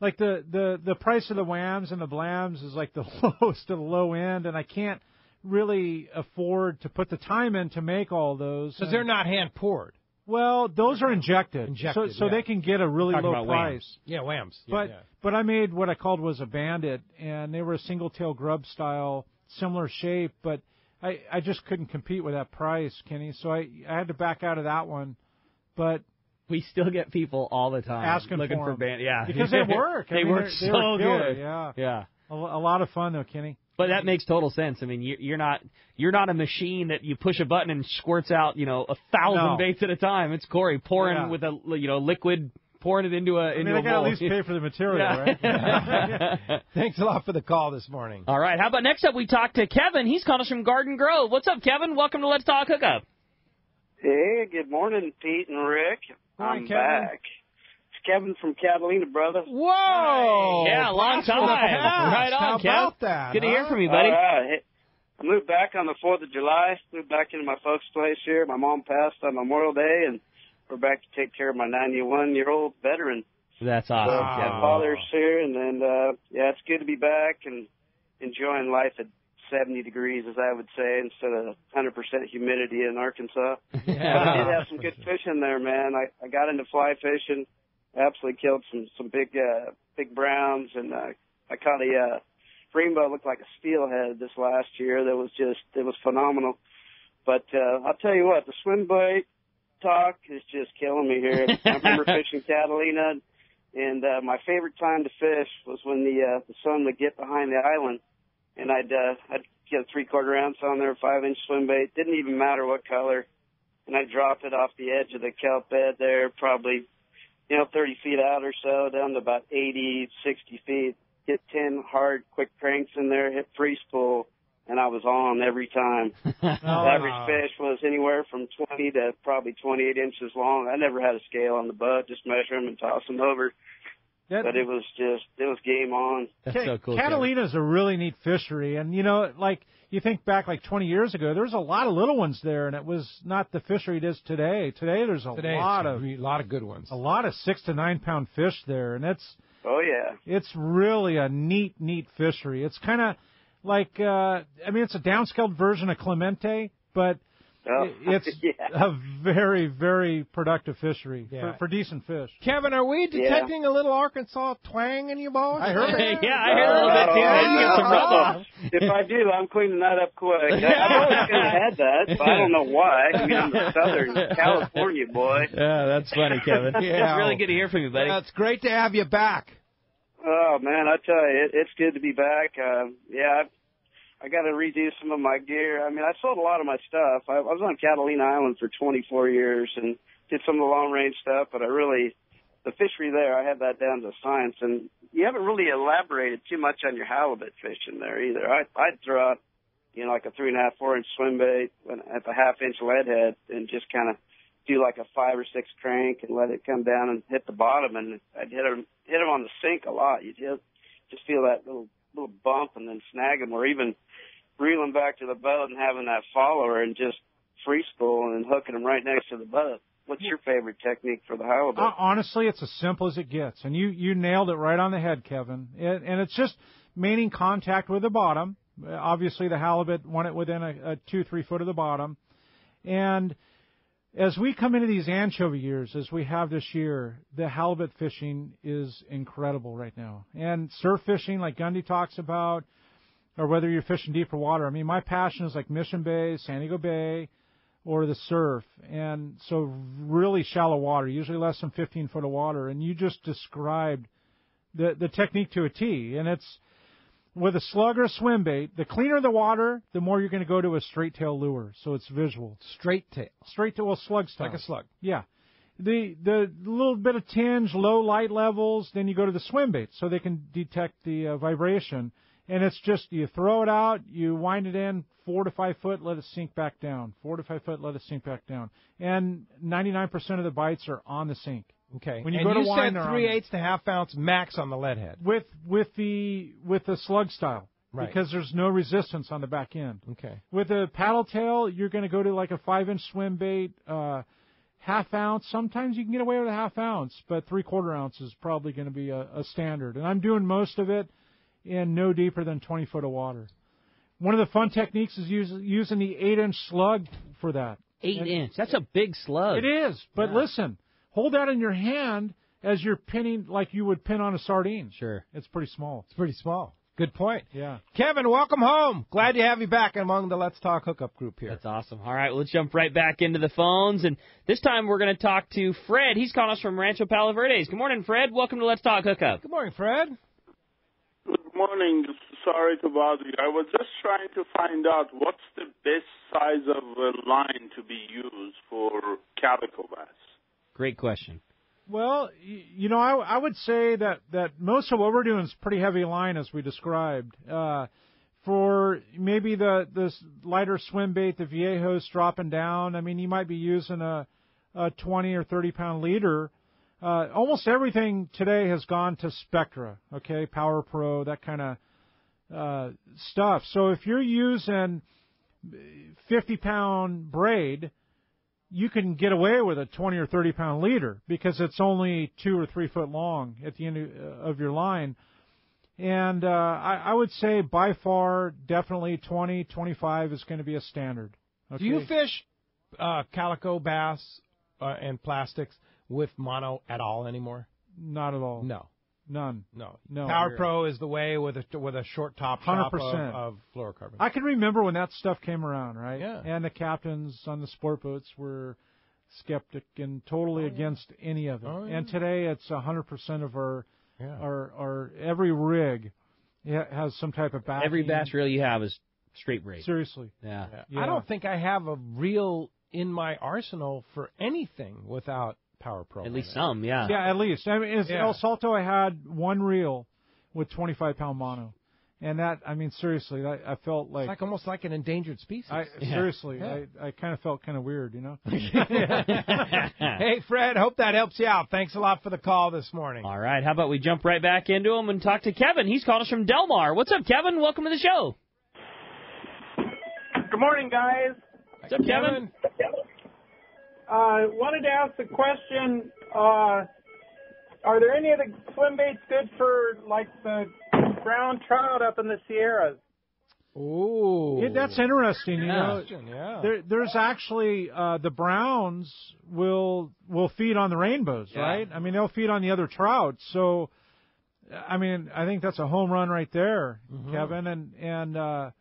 Like the price of the Whams and the Blams is like the lowest of the low end, and I can't really afford to put the time in to make all those. Because they're not hand poured. Well, those are injected, so they can get a really low price. Whams. Yeah, Whams. But I made what I called was a Bandit, and they were a single tail grub style, similar shape, but I just couldn't compete with that price, Kenny. So I had to back out of that one. But we still get people all the time asking looking for Bandit. Yeah, because they work. They work so good. Yeah. A lot of fun though, Kenny. But that makes total sense. I mean, you're not a machine that you push a button and squirts out 1,000 baits at a time. It's Cory pouring with a liquid, pouring it into a. I got to at least pay for the material, right? Thanks a lot for the call this morning. All right, how about next up we talk to Kevin. He's calling us from Garden Grove. What's up, Kevin? Welcome to Let's Talk Hookup. Hey, good morning, Pete and Rick. Morning, I'm Kevin. back. Kevin from Catalina, brother. Whoa! Yeah, long time. Right on, How Kev. about that? Good to hear huh? from you, buddy. All right. Hey, I moved back on the 4th of July, moved back into my folks' place here. My mom passed on Memorial Day, and we're back to take care of my 91-year-old veteran. That's awesome, So, my Kevin. father's here, and then, yeah, it's good to be back and enjoying life at 70 degrees, as I would say, instead of 100% humidity in Arkansas. Yeah. But I did have some good fishing there, man. I got into fly fishing, absolutely killed some big browns, and I caught a rainbow that looked like a steelhead this last year. It was phenomenal. But I'll tell you what, the swim bait talk is just killing me here. I remember fishing Catalina, and my favorite time to fish was when the sun would get behind the island. And I'd get a 3/4 ounce on there, 5-inch swim bait. Didn't even matter what color. And I'd drop it off the edge of the kelp bed there, probably, 30 feet out or so, down to about 80, 60 feet. Get 10 hard, quick cranks in there, hit free spool, and I was on every time. The average fish was anywhere from 20 to probably 28 inches long. I never had a scale on the boat, just measure them and toss them over. But it was game on. That's so cool. Catalina is a really neat fishery. And, like you think back like 20 years ago, there was a lot of little ones there, and it was not the fishery it is today. Today there's a lot of good ones. A lot of 6 to 9 pound fish there, and it's really a neat fishery. It's kind of like, it's a downscaled version of Clemente, but it's a very, very productive fishery for decent fish. Kevin, are we detecting a little Arkansas twang in you, boys? I heard it. Yeah, I heard a little bit, too. You get some rub off. If I do, I'm cleaning that up quick. I've always kind of had that, but I don't know why. I mean, I'm a Southern California boy. Yeah, that's funny, Kevin. Yeah. It's really good to hear from you, buddy. It's great to have you back. Oh, man, I tell you, it's good to be back. I got to redo some of my gear. I mean, I sold a lot of my stuff. I was on Catalina Island for 24 years and did some of the long-range stuff, but the fishery there, I had that down to science. And you haven't really elaborated too much on your halibut fishing there either. I'd throw out, like a 3.5, 4-inch swim bait at the 1/2-inch lead head and just kind of do like a 5 or 6 crank and let it come down and hit the bottom. And I'd hit them on the sink a lot. You just feel that little bump and then snag them, or even reeling back to the boat and having that follower and just free spooling and hooking them right next to the boat. What's your favorite technique for the halibut? Honestly, it's as simple as it gets, and you nailed it right on the head, Kevin. And it's just maintaining contact with the bottom. Obviously, the halibut want it within a 2-3 foot of the bottom. And as we come into these anchovy years, as we have this year, the halibut fishing is incredible right now. And surf fishing, like Gundy talks about, or whether you're fishing deeper water. I mean, my passion is like Mission Bay, San Diego Bay, or the surf. And so really shallow water, usually less than 15 foot of water. And you just described the technique to a T. And it's with a slug or a swim bait, the cleaner the water, the more you're going to go to a straight tail lure. So it's visual. Straight tail. Well, slug style. Like a slug. Yeah. The little bit of tinge, low light levels, then you go to the swim bait so they can detect the vibration. And it's just, you throw it out, you wind it in 4 to 5 foot, let it sink back down. 4 to 5 foot, let it sink back down. And 99% of the bites are on the sink. Okay. When you and go to you wind, said they're 3/8 to 1/2 ounce max on the lead head. With the slug style. Right. Because there's no resistance on the back end. Okay. With a paddle tail, you're going to go to like a 5-inch swim bait, 1/2 ounce. Sometimes you can get away with a 1/2 ounce, but 3/4 ounce is probably going to be a standard. And I'm doing most of it in no deeper than 20 foot of water. One of the fun techniques is using the 8-inch slug for that. 8-inch. That's a big slug. It is. But listen, hold that in your hand as you're pinning like you would pin on a sardine. Sure. It's pretty small. It's pretty small. Good point. Yeah. Kevin, welcome home. Glad to have you back among the Let's Talk Hookup group here. That's awesome. All right, well, let's jump right back into the phones. And this time we're going to talk to Fred. He's calling us from Rancho Palo Verdes. Good morning, Fred. Welcome to Let's Talk Hookup. Good morning, Fred. Good morning. Sorry to bother you. I was just trying to find out what's the best size of a line to be used for calico bass. Great question. Well, I would say that most of what we're doing is pretty heavy line, as we described. For maybe the lighter swim bait, the Viejos dropping down, I mean, you might be using a 20 or 30 pound leader. almost everything today has gone to Spectra, okay, Power Pro, that kind of stuff. So if you're using 50-pound braid, you can get away with a 20 or 30-pound leader because it's only 2 or 3 foot long at the end of your line. And I would say by far, definitely 20, 25 is going to be a standard. Okay? Do you fish calico bass and plastics with mono at all anymore? Not at all. No. None. No. No. Power Pro is the way with a short top 100% of fluorocarbon. I can remember when that stuff came around, right? Yeah. And the captains on the sport boats were skeptic and totally against any of it. Oh, yeah. And today it's 100% of our every rig has some type of backing. Every bass reel you have is straight braid. Seriously. Yeah. I don't think I have a reel in my arsenal for anything without Power Pro. At least some, yeah. Yeah, at least. I mean, El Salto, I had one reel with 25-pound mono. And that, I mean, seriously, I felt like... It's like almost like an endangered species. Seriously, I kind of felt kind of weird, you know? Hey, Fred, hope that helps you out. Thanks a lot for the call this morning. All right, how about we jump right back into him and talk to Kevin. He's called us from Del Mar. What's up, Kevin? Welcome to the show. Good morning, guys. What's up, Kevin? Wanted to ask the question, are there any of the swim baits good for, like, the brown trout up in the Sierras? Ooh. That's interesting, you know. Yeah. There's actually, the browns will feed on the rainbows, right? I mean, they'll feed on the other trout. So, I mean, I think that's a home run right there, Kevin. And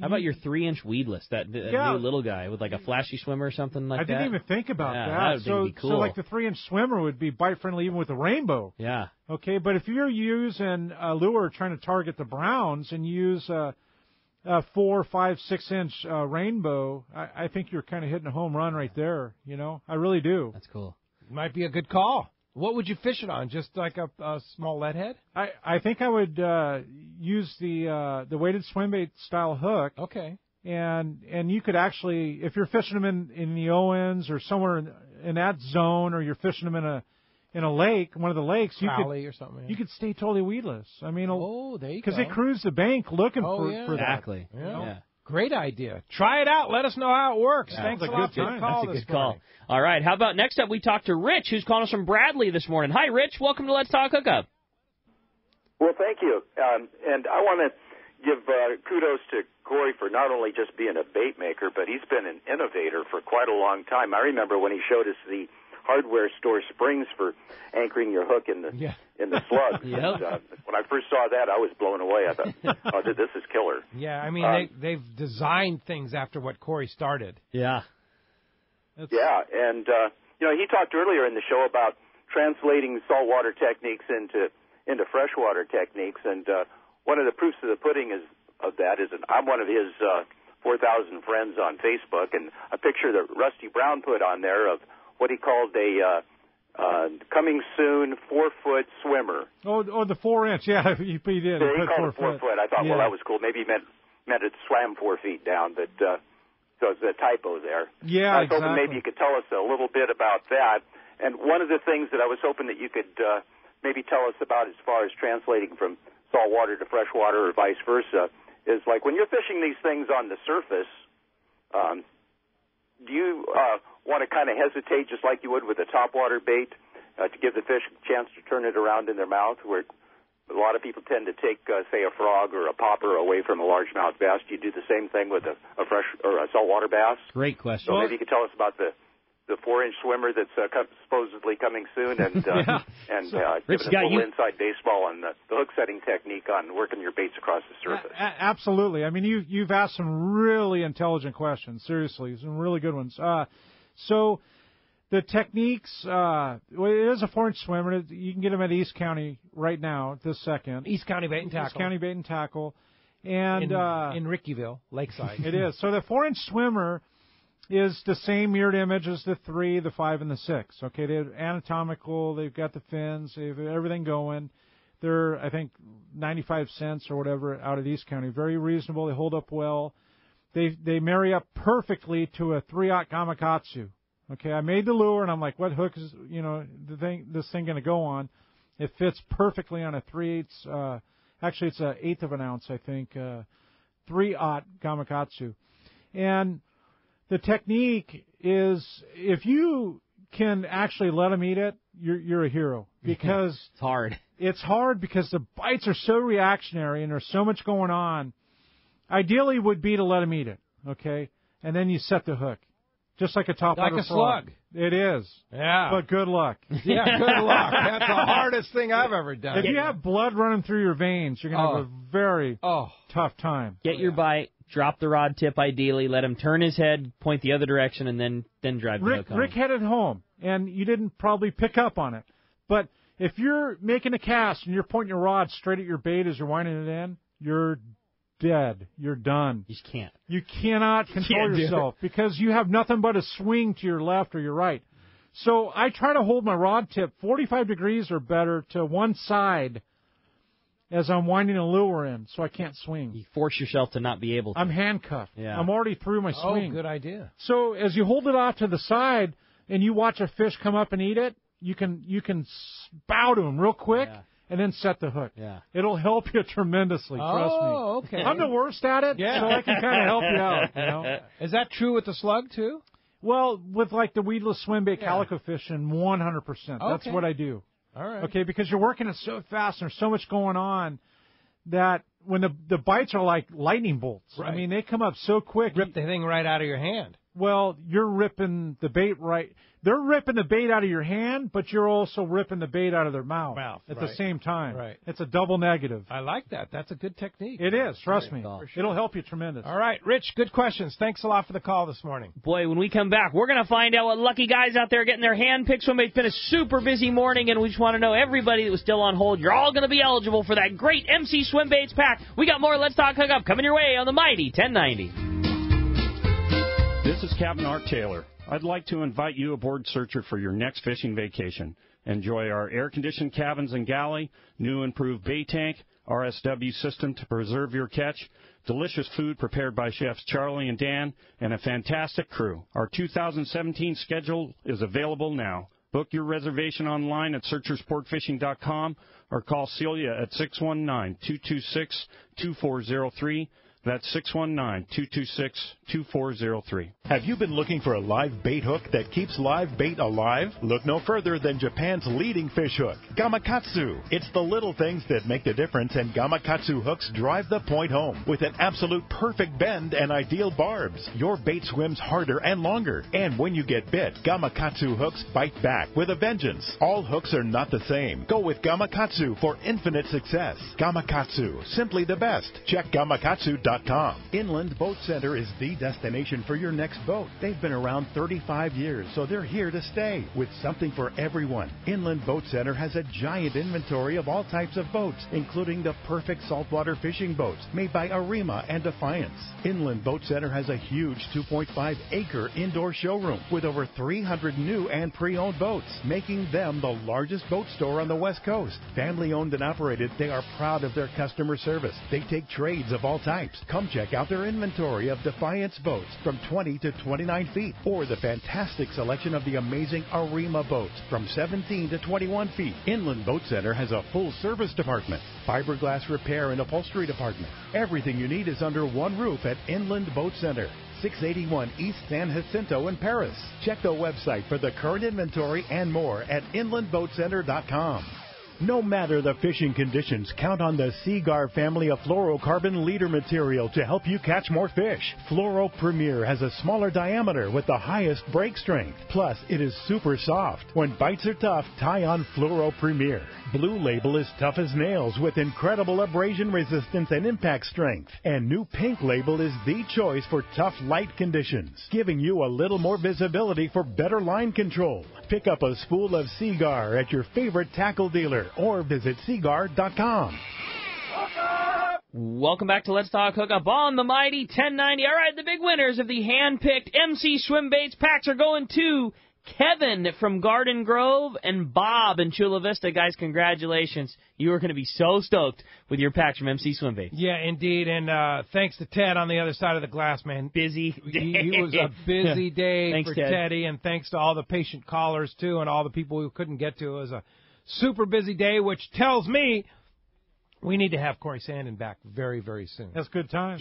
how about your 3-inch weedless, that new little guy with like a flashy swimmer or something like that? I didn't even think about that. That would be cool. So like the 3-inch swimmer would be bite friendly even with the rainbow. Yeah. Okay, but if you're using a lure trying to target the browns and use a 4, 5, 6-inch rainbow, I think you're kind of hitting a home run right there. You know, I really do. That's cool. Might be a good call. What would you fish it on? Just like a small lead head? I think I would use the weighted swimbait style hook. Okay. And you could actually, if you're fishing them in the Owens or somewhere in that zone, or you're fishing them in a lake, one of the lakes, Crowley or something. You could stay totally weedless. I mean, there you go. because they cruise the bank looking for that. Exactly. Yeah. Great idea. Try it out. Let us know how it works. Yeah. Thanks a lot for the call. That's a good call. All right. How about next up we talk to Rich, who's calling us from Bradley this morning. Hi, Rich. Welcome to Let's Talk Hookup. Well, thank you. And I want to give kudos to Cory for not only just being a bait maker, but he's been an innovator for quite a long time. I remember when he showed us the hardware store springs for anchoring your hook in the slug. Yep. When I first saw that, I was blown away. I thought, oh, this is killer. Yeah, I mean, they've designed things after what Cory started. Yeah. Yeah, and he talked earlier in the show about translating saltwater techniques into freshwater techniques, and one of the proofs of the pudding of that is I'm one of his 4,000 friends on Facebook, and a picture that Rusty Brown put on there of what he called a coming soon 4-foot swimmer. Oh, the 4-inch, yeah, he did. Yeah, he called it 4 foot. I thought, well, that was cool. Maybe he meant it swam 4 feet down, but so it's a typo there. Yeah, I was hoping maybe you could tell us a little bit about that. And one of the things that I was hoping that you could maybe tell us about as far as translating from saltwater to freshwater or vice versa is like when you're fishing these things on the surface, do you want to kind of hesitate just like you would with a topwater bait to give the fish a chance to turn it around in their mouth, where a lot of people tend to take, say, a frog or a popper away from a largemouth bass? Do you do the same thing with a fresh or a saltwater bass? Great question. So maybe you could tell us about the 4-inch swimmer that's supposedly coming soon, and give us a little inside baseball on the hook setting technique on working your baits across the surface. Absolutely. I mean, you've asked some really intelligent questions. Seriously, some really good ones. So the techniques, it is a 4-inch swimmer. You can get them at East County right now, this second. East County Bait and Tackle. East County Bait and Tackle. And in Rickyville, Lakeside. It is. So the 4-inch swimmer is the same mirrored image as the 3, the 5, and the 6. Okay, they're anatomical. They've got the fins. They have everything going. They're, I think, 95 cents or whatever out of East County. Very reasonable. They hold up well. They marry up perfectly to a 3-aught Gamakatsu. Okay, I made the lure, and I'm like, what hook is, this thing going to go on? It fits perfectly on a 3/8, actually it's an 1/8 of an ounce, I think, 3/0 Gamakatsu. And the technique is, if you can actually let them eat it, you're a hero, because it's hard. It's hard because the bites are so reactionary and there's so much going on. Ideally would be to let them eat it, okay? And then you set the hook, just like a top like a slug. It is. Yeah. But good luck. Yeah, good luck. That's the hardest thing I've ever done. If you have blood running through your veins, you're going to have a very tough time. Get your bite, drop the rod tip ideally, let him turn his head, point the other direction, and then drive the hook home. Rick headed home, and you didn't probably pick up on it. But if you're making a cast and you're pointing your rod straight at your bait as you're winding it in, you're dead. You're done. You just can't. You cannot control yourself because you have nothing but a swing to your left or your right. So I try to hold my rod tip 45 degrees or better to one side as I'm winding a lure in, so I can't swing. You force yourself to not be able to. I'm handcuffed. Yeah. I'm already through my swing. Oh, good idea. So as you hold it off to the side and you watch a fish come up and eat it, you can bow to him real quick and then set the hook. Yeah. It'll help you tremendously, trust me. Oh, okay. I'm the worst at it, so I can kind of help you out. Is that true with the slug, too? Well, with like the weedless swimbait calico fishing, 100%. That's what I do. All right. Okay, because you're working it so fast and there's so much going on that when the bites are like lightning bolts. Right. I mean, they come up so quick. Rip the thing right out of your hand. Well, you're ripping the bait right. They're ripping the bait out of your hand, but you're also ripping the bait out of their mouth at the same time. Right. It's a double negative. I like that. That's a good technique. It is. Trust me. Sure. It'll help you tremendous. All right, Rich, good questions. Thanks a lot for the call this morning. Boy, when we come back, we're going to find out what lucky guys out there getting their hand-picked swim bait. It's been a super busy morning, and we just want to know, everybody that was still on hold, you're all going to be eligible for that great MC Swimbaits pack. We got more Let's Talk Hookup coming your way on the Mighty 1090. This is Captain Art Taylor. I'd like to invite you aboard Searcher for your next fishing vacation. Enjoy our air-conditioned cabins and galley, new improved bait tank, RSW system to preserve your catch, delicious food prepared by chefs Charlie and Dan, and a fantastic crew. Our 2017 schedule is available now. Book your reservation online at searchersportfishing.com or call Celia at 619-226-2403. That's 619-226-2403. Have you been looking for a live bait hook that keeps live bait alive? Look no further than Japan's leading fish hook, Gamakatsu. It's the little things that make the difference, and Gamakatsu hooks drive the point home. With an absolute perfect bend and ideal barbs, your bait swims harder and longer. And when you get bit, Gamakatsu hooks bite back with a vengeance. All hooks are not the same. Go with Gamakatsu for infinite success. Gamakatsu, simply the best. Check Gamakatsu.com. Inland Boat Center is the destination for your next boat. They've been around 35 years, so they're here to stay with something for everyone. Inland Boat Center has a giant inventory of all types of boats, including the perfect saltwater fishing boats made by Arima and Defiance. Inland Boat Center has a huge 2.5-acre indoor showroom with over 300 new and pre-owned boats, making them the largest boat store on the West Coast. Family owned and operated, they are proud of their customer service. They take trades of all types. Come check out their inventory of Defiance boats from 20 to 29 feet, or the fantastic selection of the amazing Arima boats from 17 to 21 feet. Inland Boat Center has a full service department, fiberglass repair and upholstery department. Everything you need is under one roof at Inland Boat Center. 681 East San Jacinto in Paris. Check the website for the current inventory and more at inlandboatcenter.com. No matter the fishing conditions, count on the Seagar family of fluorocarbon leader material to help you catch more fish. Fluoro Premier has a smaller diameter with the highest break strength. Plus, it is super soft. When bites are tough, tie on Fluoro Premier. Blue Label is tough as nails with incredible abrasion resistance and impact strength. And new Pink Label is the choice for tough light conditions, giving you a little more visibility for better line control. Pick up a spool of Seagar at your favorite tackle dealer or visit Seagar.com. Welcome back to Let's Talk Hookup on the Mighty 1090. All right, the big winners of the hand-picked MC Swimbaits packs are going to Kevin from Garden Grove, and Bob in Chula Vista. Guys, congratulations. You are going to be so stoked with your packs from MC Swimbaits. Yeah, indeed. And thanks to Ted on the other side of the glass, man. Busy day. It was a busy day Thanks, for Ted. Teddy, and thanks to all the patient callers, too, and all the people who couldn't get to. It was a super busy day, which tells me we need to have Cory Sanden back very, very soon. That's good time.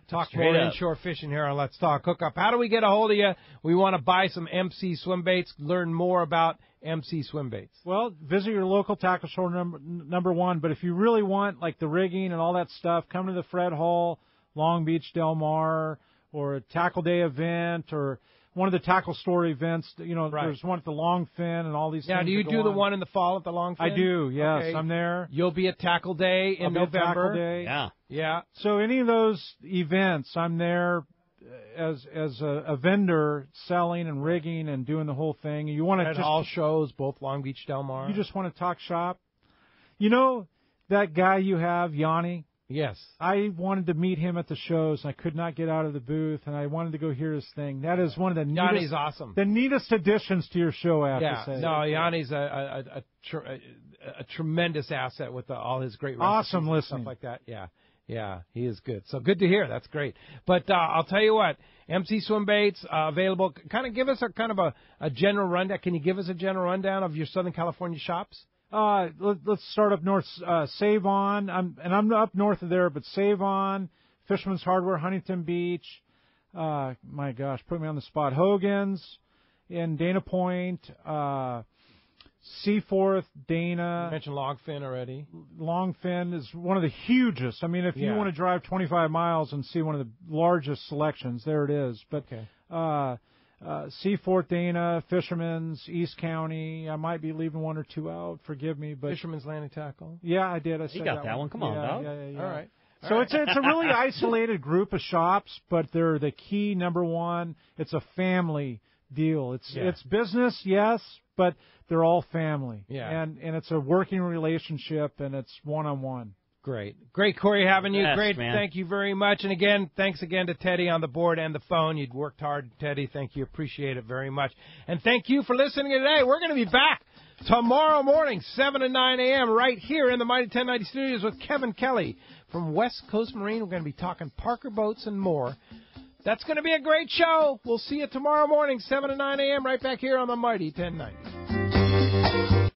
Talk more inshore fishing here on Let's Talk Hookup. How do we get a hold of you? We want to buy some MC Swimbaits, learn more about MC Swimbaits. Well, visit your local tackle store, number one. But if you really want, like, the rigging and all that stuff, come to the Fred Hall, Long Beach, Del Mar, or a Tackle Day event, or one of the tackle store events. You know, there's one at the Longfin and all these things. Now, do you do the one in the fall at the Longfin? I do, yes. Okay. I'm there. You'll be at Tackle Day in November. Tackle Day. Yeah. So any of those events, I'm there as a vendor selling and rigging and doing the whole thing. You want to at all shows, both Long Beach, Del Mar. You just want to talk shop. You know that guy you have, Yanni? Yes. I wanted to meet him at the shows, and I could not get out of the booth, and I wanted to go hear his thing. That is one of the neatest, Yanni's awesome. The neatest additions to your show, I have to say. No, Yanni's a tremendous asset with all his great recipes awesome and listening. stuff like that. Yeah, he is good. So good to hear. That's great. But I'll tell you what, MC Swimbaits available. Kind of give us a general rundown. Can you give us a general rundown of your Southern California shops? Let's start up north. Save On. I'm up north of there, but Save On, Fisherman's Hardware, Huntington Beach. My gosh, put me on the spot. Hogan's in Dana Point. Seaforth, Dana. You mentioned Longfin already. Longfin is one of the hugest. I mean, if you want to drive 25 miles and see one of the largest selections, there it is. But Seaforth, Dana, Fisherman's, East County. I might be leaving one or two out. Forgive me, but Fisherman's Landing Tackle. Yeah, I did. I said got that one. Come on, dog. Yeah. All right. So it's a really isolated group of shops, but they're the key number one. It's a family deal. It's business, yes, but they're all family. Yeah. And it's a working relationship, and it's one-on-one. Great, Cory, having you. Yes, Great, man. Thank you very much. And again, thanks again to Teddy on the board and the phone. You'd worked hard, Teddy. Thank you. Appreciate it very much. And thank you for listening today. We're going to be back tomorrow morning, 7 to 9 a.m., right here in the Mighty 1090 Studios with Kevin Kelly from West Coast Marine. We're going to be talking Parker boats and more. That's going to be a great show. We'll see you tomorrow morning, 7 to 9 a.m., right back here on the Mighty 1090.